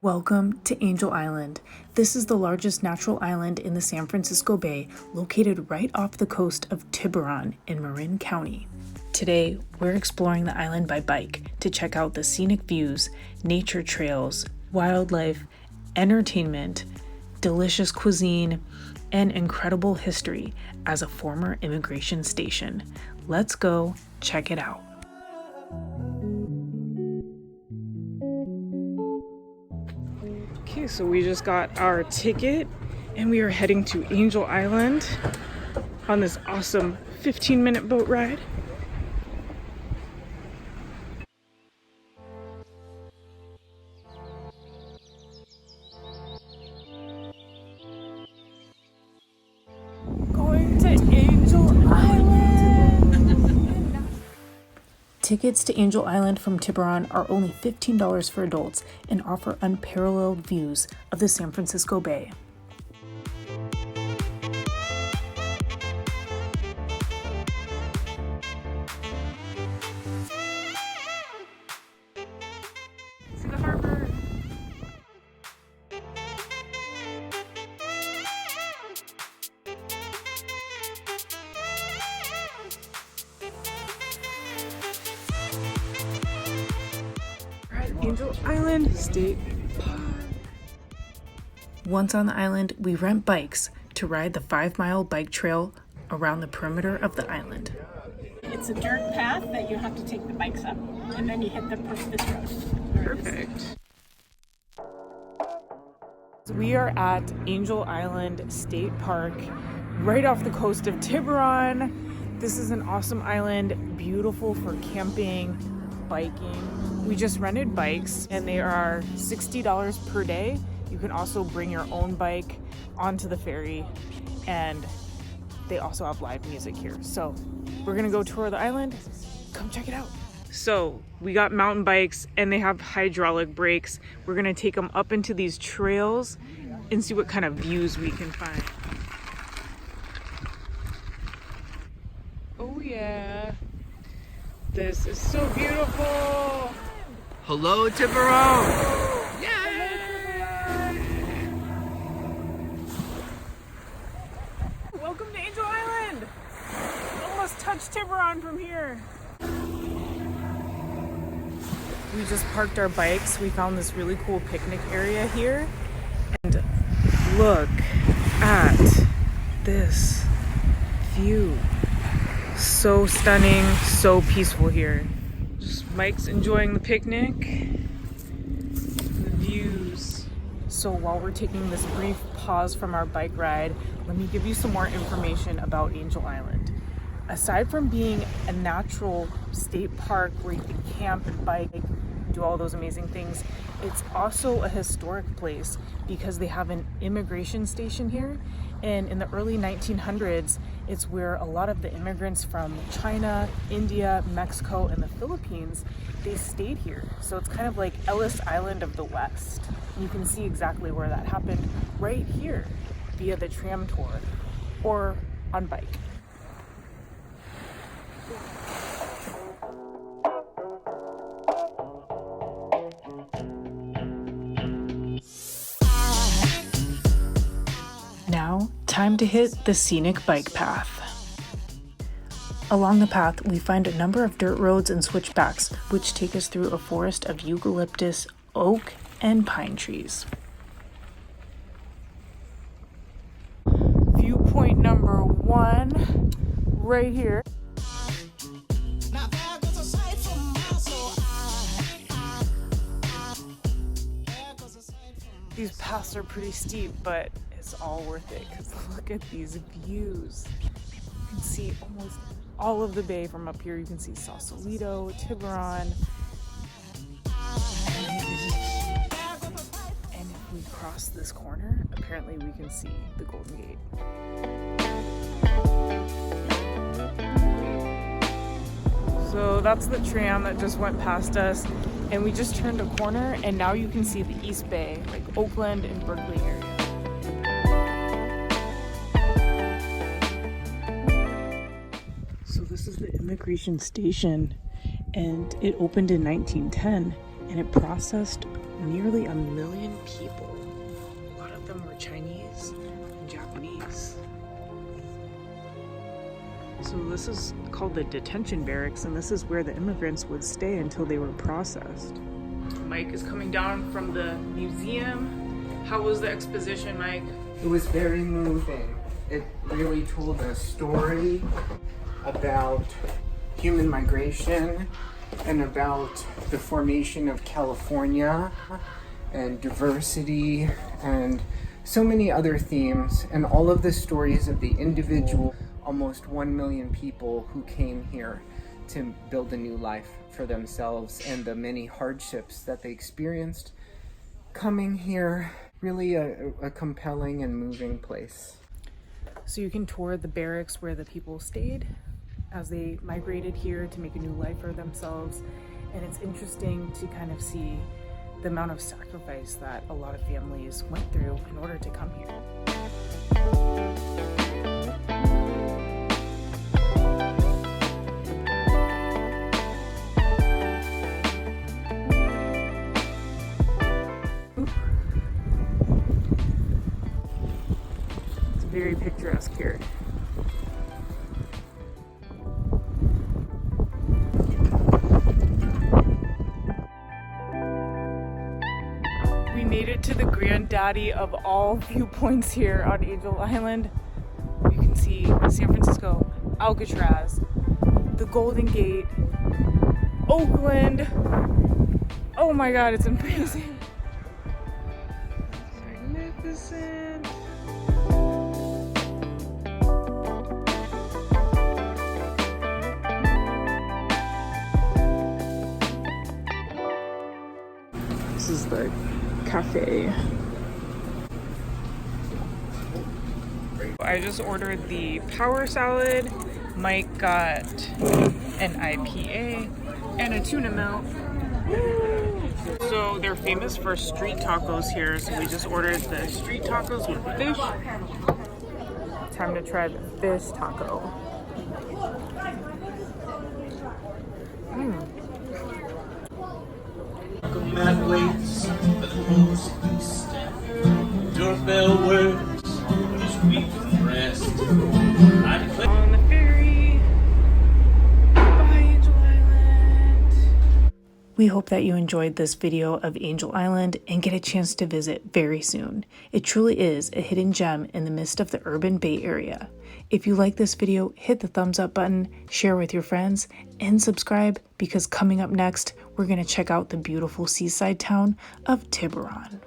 Welcome to Angel Island. This is the largest natural island in the San Francisco Bay, located right off the coast of Tiburon in Marin County. Today, we're exploring the island by bike to check out the scenic views, nature trails, wildlife, entertainment, delicious cuisine, and incredible history as a former immigration station. Let's go check it out. Okay, so we just got our ticket and we are heading to Angel Island on this awesome 15-minute boat ride. Going to Angel Island! Tickets to Angel Island from Tiburon are only $15 for adults and offer unparalleled views of the San Francisco Bay. See the harbor. Angel Island State Park. Once on the island, we rent bikes to ride the 5-mile bike trail around the perimeter of the island. It's a dirt path that you have to take the bikes up, and then you hit the road. Perfect. We are at Angel Island State Park, right off the coast of Tiburon. This is an awesome island, beautiful for camping, biking. We just rented bikes and they are $60 per day. You can also bring your own bike onto the ferry, and they also have live music here. So we're gonna go tour the island. Come check it out. So we got mountain bikes and they have hydraulic brakes. We're gonna take them up into these trails and see what kind of views we can find. Oh yeah. This is so beautiful. Hello, Tiburon! Yay! Welcome to Angel Island. Almost touched Tiburon from here. We just parked our bikes. We found this really cool picnic area here. And look at this view. So stunning, so peaceful here. Just Mike's enjoying the picnic, the views. So while we're taking this brief pause from our bike ride, let me give you some more information about Angel Island. Aside from being a natural state park where you can camp and bike, do all those amazing things, it's also a historic place because they have an immigration station here. And in the early 1900s, it's where a lot of the immigrants from China, India, Mexico, and the Philippines, they stayed here. So it's kind of like Ellis Island of the West. You can see exactly where that happened right here via the tram tour or on bike. Now, time to hit the scenic bike path. Along the path, we find a number of dirt roads and switchbacks, which take us through a forest of eucalyptus, oak, and pine trees. Viewpoint number 1, right here. These paths are pretty steep, but it's all worth it because look at these views. You can see almost all of the bay from up here. You can see Sausalito, Tiburon. And if we cross this corner, apparently we can see the Golden Gate. So that's the tram that just went past us. And we just turned a corner and now you can see the East Bay, like Oakland and Berkeley area. So this is the immigration station and it opened in 1910 and it processed nearly 1 million people. A lot of them were Chinese and Japanese. So this is called the detention barracks, and this is where the immigrants would stay until they were processed. Mike is coming down from the museum. How was the exposition, Mike? It was very moving. It really told a story about human migration and about the formation of California and diversity and so many other themes, and all of the stories of the individual, almost 1 million people who came here to build a new life for themselves, and the many hardships that they experienced coming here. Really a compelling and moving place. So you can tour the barracks where the people stayed as they migrated here to make a new life for themselves. And it's interesting to kind of see the amount of sacrifice that a lot of families went through in order to come here. It's very picturesque here. We made it to the granddaddy of all viewpoints here on Angel Island. You can see San Francisco, Alcatraz, the Golden Gate, Oakland. Oh my God, it's amazing. Magnificent. This is the cafe. I just ordered the power salad. Mike got an IPA and a tuna melt. So they're famous for street tacos here, so we just ordered the street tacos with fish. Time to try the fish taco. That waits for the most step. Doorbell works, just weep and rest. I declare On the ferry. Bye, Angel Island. We hope that you enjoyed this video of Angel Island and get a chance to visit very soon. It truly is a hidden gem in the midst of the urban Bay Area. If you like this video, hit the thumbs up button, share with your friends, and subscribe, because coming up next, we're going to check out the beautiful seaside town of Tiburon.